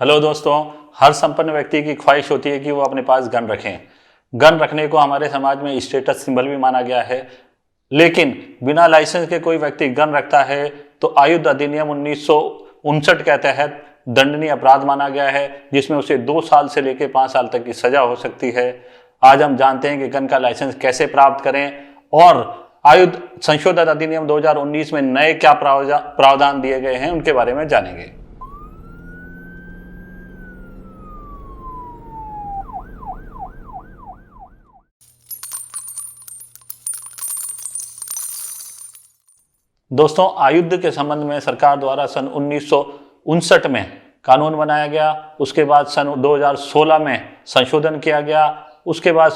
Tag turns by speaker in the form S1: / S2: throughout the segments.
S1: Hello दोस्तों, हर संपन्न व्यक्ति की ख्वाहिश होती है कि वो अपने पास गन रखें। गन रखने को हमारे समाज में स्टेटस सिंबल भी माना गया है। लेकिन बिना लाइसेंस के कोई व्यक्ति गन रखता है तो आयुध अधिनियम 1959 के तहत दंडनीय अपराध माना गया है, जिसमें उसे 2 साल से लेकर 5 साल तक की सजा हो सकती है। आज हम जानते हैं कि गन का लाइसेंस कैसे प्राप्त करें और आयुध संशोधन अधिनियम 2019 में नए क्या प्रावधान दिए गए हैं उनके बारे में जानेंगे। दोस्तों, आयुध के संबंध में सरकार द्वारा सन 1959 में कानून बनाया गया। उसके बाद सन 2016 में संशोधन किया गया। उसके बाद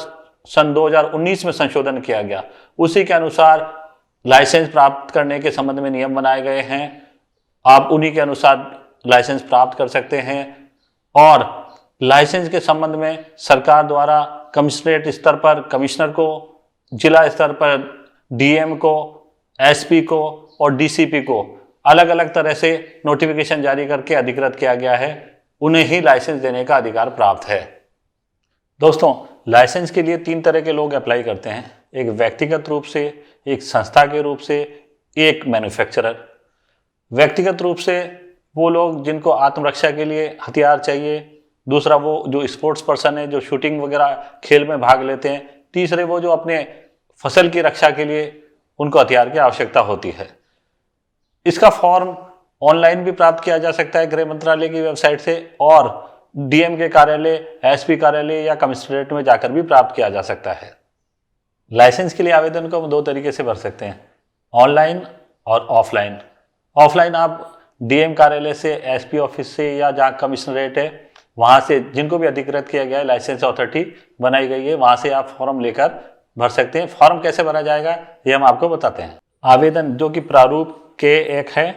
S1: सन 2019 में संशोधन किया गया। उसी के अनुसार लाइसेंस प्राप्त करने के संबंध में नियम बनाए गए हैं। आप उन्हीं के अनुसार लाइसेंस प्राप्त कर सकते हैं। और लाइसेंस के संबंध में सरकार द्वारा कमिश्नरेट स्तर पर कमिश्नर को, जिला स्तर पर डीएम को, एसपी को और डीसीपी को अलग अलग तरह से नोटिफिकेशन जारी करके अधिकृत किया गया है। उन्हें ही लाइसेंस देने का अधिकार प्राप्त है। दोस्तों, लाइसेंस के लिए 3 तरह के लोग अप्लाई करते हैं, एक व्यक्तिगत रूप से, एक संस्था के रूप से, एक मैन्युफैक्चरर। व्यक्तिगत रूप से वो लोग जिनको आत्मरक्षा के लिए हथियार चाहिए, दूसरा वो जो स्पोर्ट्स पर्सन है जो शूटिंग वगैरह खेल में भाग लेते हैं, तीसरे वो जो अपने फसल की रक्षा के लिए उनको हथियार की आवश्यकता होती है। इसका फॉर्म ऑनलाइन भी प्राप्त किया जा सकता है गृह मंत्रालय की वेबसाइट से, और डीएम के कार्यालय, एसपी कार्यालय या कमिश्नरेट में जाकर भी प्राप्त किया जा सकता है। लाइसेंस के लिए आवेदन को हम 2 तरीके से भर सकते हैं, ऑनलाइन और ऑफलाइन। ऑफलाइन आप डीएम कार्यालय से, एसपी ऑफिस से या जहाँ कमिश्नरेट है वहाँ से, जिनको भी अधिकृत किया गया है, लाइसेंस अथॉरिटी बनाई गई है, वहाँ से आप फॉर्म लेकर भर सकते हैं। फॉर्म कैसे भरा जाएगा ये हम आपको बताते हैं। आवेदन जो कि प्रारूप K1 है,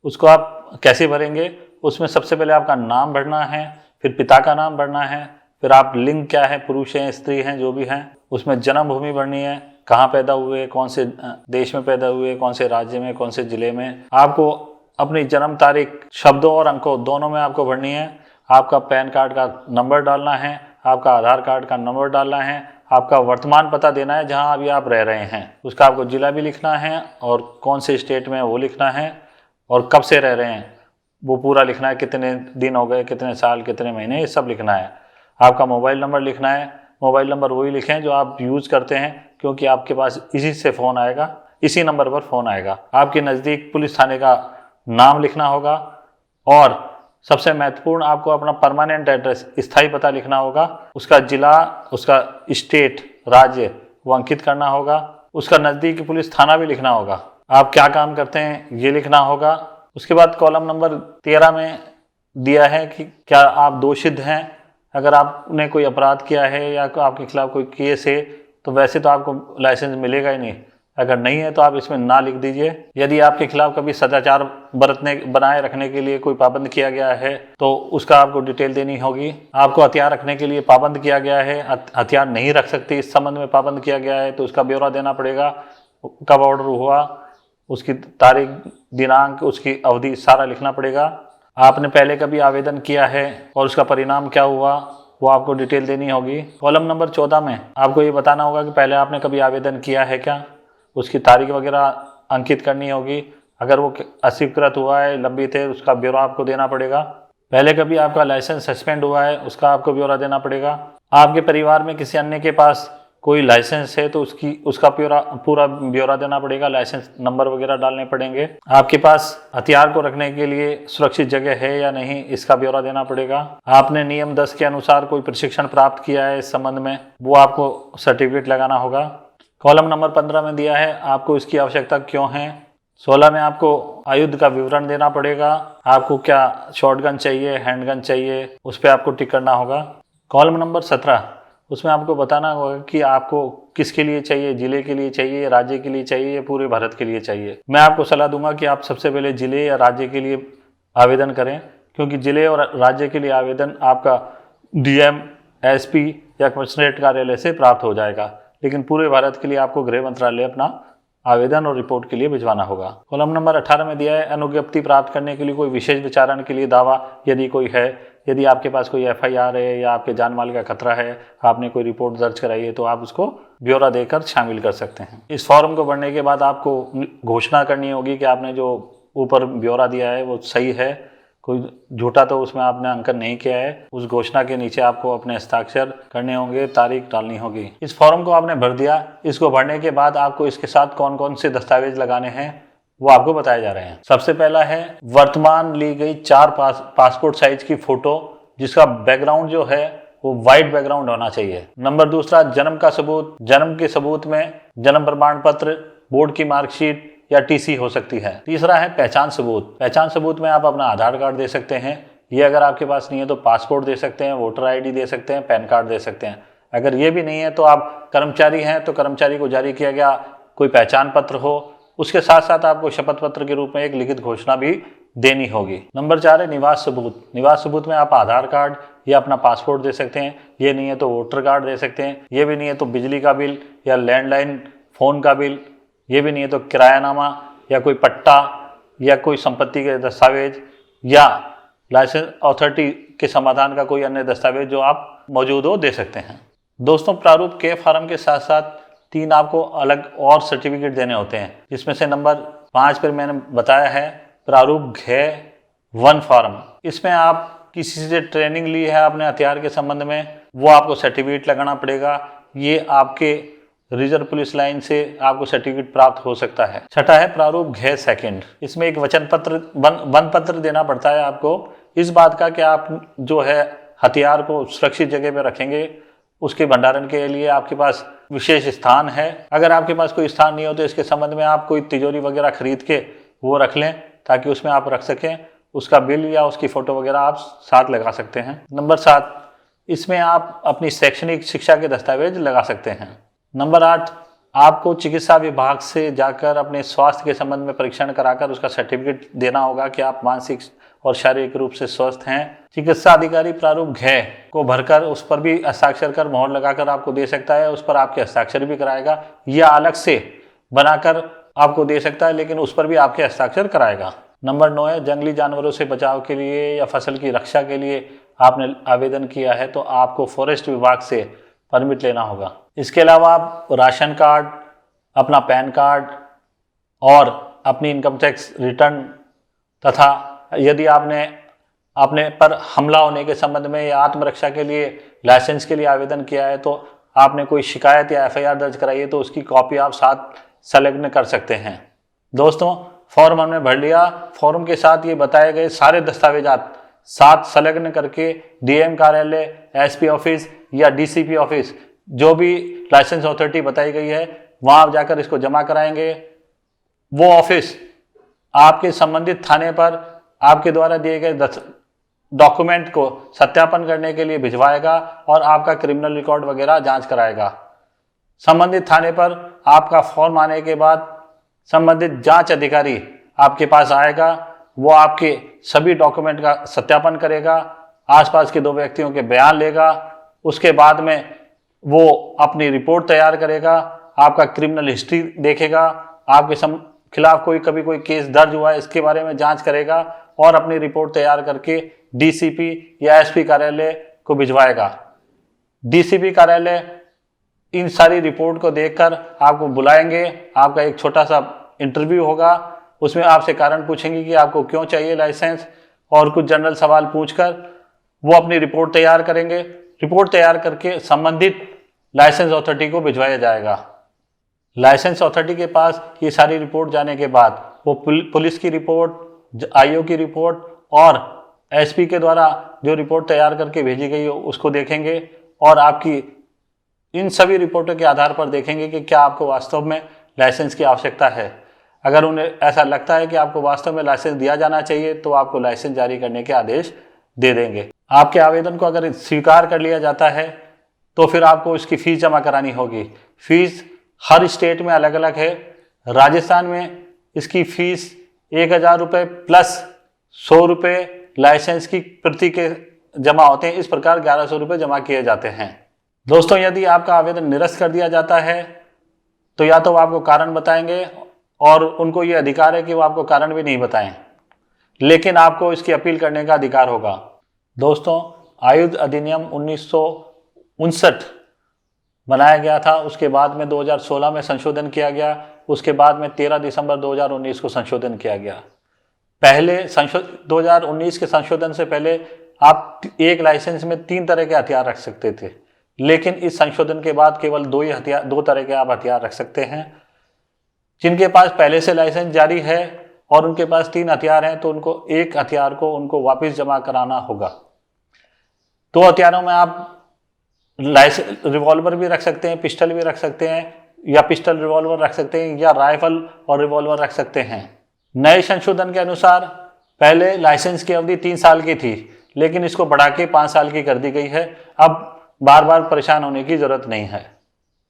S1: उसको आप कैसे भरेंगे? उसमें सबसे पहले आपका नाम भरना है, फिर पिता का नाम भरना है, फिर आप लिंग क्या है, पुरुष हैं, स्त्री हैं, जो भी हैं। उसमें जन्मभूमि भरनी है, कहाँ पैदा हुए, कौन से देश में पैदा हुए, कौन से राज्य में, कौन से जिले में। आपको अपनी जन्म तारीख शब्दों और अंकों दोनों में आपको भरनी है। आपका पैन कार्ड का नंबर डालना है, आपका आधार कार्ड का नंबर डालना है, आपका वर्तमान पता देना है जहां अभी आप रह रहे हैं, उसका आपको जिला भी लिखना है और कौन से स्टेट में वो लिखना है, और कब से रह रहे हैं वो पूरा लिखना है, कितने दिन हो गए, कितने साल, कितने महीने, ये सब लिखना है। आपका मोबाइल नंबर लिखना है। मोबाइल नंबर वही लिखें जो आप यूज़ करते हैं, क्योंकि आपके पास इसी से फ़ोन आएगा, इसी नंबर पर फ़ोन आएगा। आपके नज़दीक पुलिस थाने का नाम लिखना होगा, और सबसे महत्वपूर्ण आपको अपना परमानेंट एड्रेस, स्थायी पता लिखना होगा। उसका जिला, उसका स्टेट, राज्य वो अंकित करना होगा। उसका नज़दीकी पुलिस थाना भी लिखना होगा। आप क्या काम करते हैं ये लिखना होगा। उसके बाद कॉलम नंबर 13 में दिया है कि क्या आप दोषित हैं। अगर आपने कोई अपराध किया है या आपके खिलाफ कोई केस है तो वैसे तो आपको लाइसेंस मिलेगा ही नहीं। अगर नहीं है तो आप इसमें ना लिख दीजिए। यदि आपके खिलाफ कभी सदाचार बनाए रखने के लिए कोई पाबंद किया गया है तो उसका आपको डिटेल देनी होगी। आपको हथियार रखने के लिए पाबंद किया गया है, हथियार नहीं रख सकते, इस संबंध में पाबंद किया गया है तो उसका ब्यौरा देना पड़ेगा। कब ऑर्डर हुआ, उसकी तारीख, दिनांक, उसकी अवधि, सारा लिखना पड़ेगा। आपने पहले कभी आवेदन किया है और उसका परिणाम क्या हुआ वो आपको डिटेल देनी होगी। कॉलम नंबर 14 में आपको ये बताना होगा कि पहले आपने कभी आवेदन किया है क्या, उसकी तारीख वगैरह अंकित करनी होगी। अगर वो अस्वीकृत हुआ है, लंबित है, उसका ब्यौरा आपको देना पड़ेगा। पहले कभी आपका लाइसेंस सस्पेंड हुआ है, उसका आपको ब्यौरा देना पड़ेगा। आपके परिवार में किसी अन्य के पास कोई लाइसेंस है तो उसका पूरा ब्यौरा देना पड़ेगा, लाइसेंस नंबर वगैरह डालने पड़ेंगे। आपके पास हथियार को रखने के लिए सुरक्षित जगह है या नहीं, इसका ब्यौरा देना पड़ेगा। आपने नियम 10 के अनुसार कोई प्रशिक्षण प्राप्त किया है इस संबंध में, वो आपको सर्टिफिकेट लगाना होगा। कॉलम नंबर 15 में दिया है आपको इसकी आवश्यकता क्यों है। 16 में आपको आयुध का विवरण देना पड़ेगा। आपको क्या शॉटगन चाहिए, हैंडगन चाहिए, उस पर आपको टिक करना होगा। कॉलम नंबर 17, उसमें आपको बताना होगा कि आपको किसके लिए चाहिए, जिले के लिए चाहिए, राज्य के लिए चाहिए या पूरे भारत के लिए चाहिए। मैं आपको सलाह दूंगा कि आप सबसे पहले जिले या राज्य के लिए आवेदन करें, क्योंकि जिले और राज्य के लिए आवेदन आपका डीएम, एसपी या कमिश्नरेट कार्यालय से प्राप्त हो जाएगा, लेकिन पूरे भारत के लिए आपको गृह मंत्रालय अपना आवेदन और रिपोर्ट के लिए भिजवाना होगा। कॉलम नंबर 18 में दिया है अनुज्ञप्ति प्राप्त करने के लिए कोई विशेष विचारण के लिए दावा यदि कोई है यदि आपके पास कोई FIR है या आपके जान माल का खतरा है, आपने कोई रिपोर्ट दर्ज कराई है, तो आप उसको ब्यौरा देकर शामिल कर सकते हैं। इस फॉर्म को भरने के बाद आपको घोषणा करनी होगी कि आपने जो ऊपर ब्यौरा दिया है वो सही है, कोई झूठा तो उसमें आपने अंकन नहीं किया है। उस घोषणा के नीचे आपको अपने हस्ताक्षर करने होंगे, तारीख डालनी होगी। इस फॉर्म को आपने भर दिया। इसको भरने के बाद आपको इसके साथ कौन कौन से दस्तावेज लगाने हैं वो आपको बताए जा रहे हैं। सबसे पहला है वर्तमान ली गई 4 पासपोर्ट साइज की फोटो, जिसका बैकग्राउंड जो है वो व्हाइट बैकग्राउंड होना चाहिए। नंबर दूसरा, जन्म का सबूत। जन्म के सबूत में जन्म प्रमाण पत्र, बोर्ड की मार्कशीट या TC हो सकती है। तीसरा है पहचान सबूत। पहचान सबूत में आप अपना आधार कार्ड दे सकते हैं। ये अगर आपके पास नहीं है तो पासपोर्ट दे सकते हैं, वोटर ID दे सकते हैं, पैन कार्ड दे सकते हैं। अगर ये भी नहीं है तो आप कर्मचारी हैं तो कर्मचारी को जारी किया गया कोई पहचान पत्र हो। उसके साथ साथ आपको शपथ पत्र के रूप में एक लिखित घोषणा भी देनी होगी। नंबर 4 है निवास सबूत। निवास सबूत में आप आधार कार्ड या अपना पासपोर्ट दे सकते हैं। ये नहीं है तो वोटर कार्ड दे सकते हैं। ये भी नहीं है तो बिजली का बिल या लैंडलाइन फ़ोन का बिल। ये भी नहीं है तो किरायानामा या कोई पट्टा या कोई संपत्ति के दस्तावेज या लाइसेंस अथॉरिटी के समाधान का कोई अन्य दस्तावेज जो आप मौजूद हो दे सकते हैं। दोस्तों, प्रारूप के फॉर्म के साथ साथ 3 आपको अलग और सर्टिफिकेट देने होते हैं, जिसमें से नंबर 5 पर मैंने बताया है प्रारूप घ 1 फॉर्म। इसमें आप किसी से ट्रेनिंग ली है आपने हथियार के संबंध में, वो आपको सर्टिफिकेट लगाना पड़ेगा। ये आपके रिजर्व पुलिस लाइन से आपको सर्टिफिकेट प्राप्त हो सकता है। छठा है प्रारूप घ 2। इसमें एक वचन पत्र वन पत्र देना पड़ता है आपको इस बात का कि आप जो है हथियार को सुरक्षित जगह पर रखेंगे। उसके भंडारण के लिए आपके पास विशेष स्थान है। अगर आपके पास कोई स्थान नहीं हो तो इसके संबंध में आप कोई तिजोरी वगैरह खरीद के वो रख लें ताकि उसमें आप रख सकें। उसका बिल या उसकी फ़ोटो वगैरह आप साथ लगा सकते हैं। नंबर 7, इसमें आप अपनी शैक्षणिक शिक्षा के दस्तावेज लगा सकते हैं। नंबर 8, आपको चिकित्सा विभाग से जाकर अपने स्वास्थ्य के संबंध में परीक्षण कराकर उसका सर्टिफिकेट देना होगा कि आप मानसिक और शारीरिक रूप से स्वस्थ हैं। चिकित्सा अधिकारी प्रारूप घ को भरकर उस पर भी हस्ताक्षर कर मोहर लगाकर आपको दे सकता है। उस पर आपके हस्ताक्षर भी कराएगा या अलग से बनाकर आपको दे सकता है, लेकिन उस पर भी आपके हस्ताक्षर कराएगा। नंबर 9 है जंगली जानवरों से बचाव के लिए या फसल की रक्षा के लिए आपने आवेदन किया है तो आपको फॉरेस्ट विभाग से परमिट लेना होगा। इसके अलावा आप राशन कार्ड, अपना पैन कार्ड और अपनी इनकम टैक्स रिटर्न तथा यदि आपने पर हमला होने के संबंध में या आत्मरक्षा के लिए लाइसेंस के लिए आवेदन किया है तो आपने कोई शिकायत या FIR दर्ज कराई है तो उसकी कॉपी आप साथ संलग्न कर सकते हैं। दोस्तों, फॉर्म हमने भर लिया। फॉर्म के साथ ये बताए गए सारे दस्तावेजात साथ संलग्न करके DM कार्यालय, SP ऑफिस या DCP ऑफिस, जो भी लाइसेंस अथॉरिटी बताई गई है, वहां जाकर इसको जमा कराएंगे। वो ऑफिस आपके संबंधित थाने पर आपके द्वारा दिए गए डॉक्यूमेंट को सत्यापन करने के लिए भिजवाएगा और आपका क्रिमिनल रिकॉर्ड वगैरह जांच कराएगा। संबंधित थाने पर आपका फॉर्म आने के बाद संबंधित जांच अधिकारी आपके पास आएगा। वो आपके सभी डॉक्यूमेंट का सत्यापन करेगा, आसपास के 2 व्यक्तियों के बयान लेगा। उसके बाद में वो अपनी रिपोर्ट तैयार करेगा, आपका क्रिमिनल हिस्ट्री देखेगा, आपके खिलाफ कभी कोई केस दर्ज हुआ है इसके बारे में जांच करेगा और अपनी रिपोर्ट तैयार करके DCP या SP कार्यालय को भिजवाएगा। DCP कार्यालय इन सारी रिपोर्ट को देखकर आपको बुलाएंगे। आपका एक छोटा सा इंटरव्यू होगा, उसमें आपसे कारण पूछेंगे कि आपको क्यों चाहिए लाइसेंस, और कुछ जनरल सवाल पूछकर वो अपनी रिपोर्ट तैयार करेंगे। रिपोर्ट तैयार करके संबंधित लाइसेंस अथॉरिटी को भिजवाया जाएगा। लाइसेंस अथॉरिटी के पास ये सारी रिपोर्ट जाने के बाद वो पुलिस की रिपोर्ट, IO की रिपोर्ट और SP के द्वारा जो रिपोर्ट तैयार करके भेजी गई हो उसको देखेंगे और आपकी इन सभी रिपोर्टों के आधार पर देखेंगे कि क्या आपको वास्तव में लाइसेंस की आवश्यकता है। अगर उन्हें ऐसा लगता है कि आपको वास्तव में लाइसेंस दिया जाना चाहिए तो आपको लाइसेंस जारी करने के आदेश दे देंगे। आपके आवेदन को अगर स्वीकार कर लिया जाता है तो फिर आपको इसकी फीस जमा करानी होगी। फीस हर स्टेट में अलग अलग है। राजस्थान में इसकी फीस 1000 रुपये प्लस 100 रुपये लाइसेंस की प्रति के जमा होते हैं। इस प्रकार 1100 रुपये जमा किए जाते हैं। दोस्तों, यदि आपका आवेदन निरस्त कर दिया जाता है तो या तो वो आपको कारण बताएंगे और उनको ये अधिकार है कि वो आपको कारण भी नहीं बताएं, लेकिन आपको इसकी अपील करने का अधिकार होगा। दोस्तों, आयुध अधिनियम 1959 बनाया गया था, उसके बाद में 2016 में संशोधन किया गया, उसके बाद में 13 दिसंबर 2019 को संशोधन किया गया। पहले 2019 के संशोधन से पहले आप एक लाइसेंस में 3 तरह के हथियार रख सकते थे, लेकिन इस संशोधन के बाद केवल 2 तरह के आप हथियार रख सकते हैं। जिनके पास पहले से लाइसेंस जारी है और उनके पास 3 हथियार हैं, तो उनको एक हथियार को उनको वापस जमा कराना होगा। 2 हथियारों में आप रिवॉल्वर भी रख सकते हैं, पिस्टल भी रख सकते हैं, या पिस्टल रिवॉल्वर रख सकते हैं, या राइफल और रिवॉल्वर रख सकते हैं। नए संशोधन के अनुसार पहले लाइसेंस की अवधि 3 साल की थी, लेकिन इसको बढ़ा के 5 साल की कर दी गई है। अब बार बार परेशान होने की जरूरत नहीं है।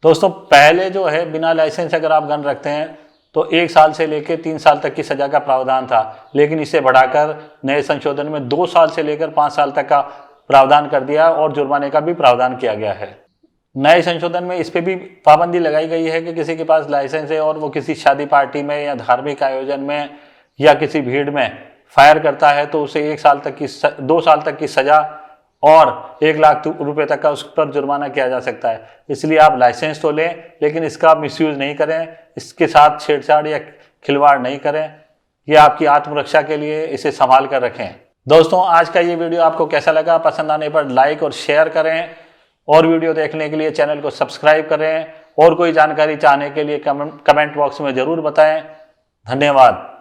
S1: दोस्तों, पहले जो है बिना लाइसेंस अगर आप गन रखते हैं तो 1 साल से लेकर 3 साल तक की सजा का प्रावधान था, लेकिन इसे बढ़ाकर नए संशोधन में 2 साल से लेकर 5 साल तक का प्रावधान कर दिया और जुर्माने का भी प्रावधान किया गया है। नए संशोधन में इस पे भी पाबंदी लगाई गई है कि किसी के पास लाइसेंस है और वो किसी शादी पार्टी में या धार्मिक आयोजन में या किसी भीड़ में फायर करता है तो उसे 2 साल तक की सजा और 1 लाख रुपए तक का उस पर जुर्माना किया जा सकता है। इसलिए आप लाइसेंस तो लें, लेकिन इसका मिसयूज नहीं करें, इसके साथ छेड़छाड़ या खिलवाड़ नहीं करें। ये आपकी आत्मरक्षा के लिए इसे संभाल कर रखें। दोस्तों, आज का ये वीडियो आपको कैसा लगा? पसंद आने पर लाइक और शेयर करें, और वीडियो देखने के लिए चैनल को सब्सक्राइब करें, और कोई जानकारी चाहने के लिए कमेंट बॉक्स में ज़रूर बताएं। धन्यवाद।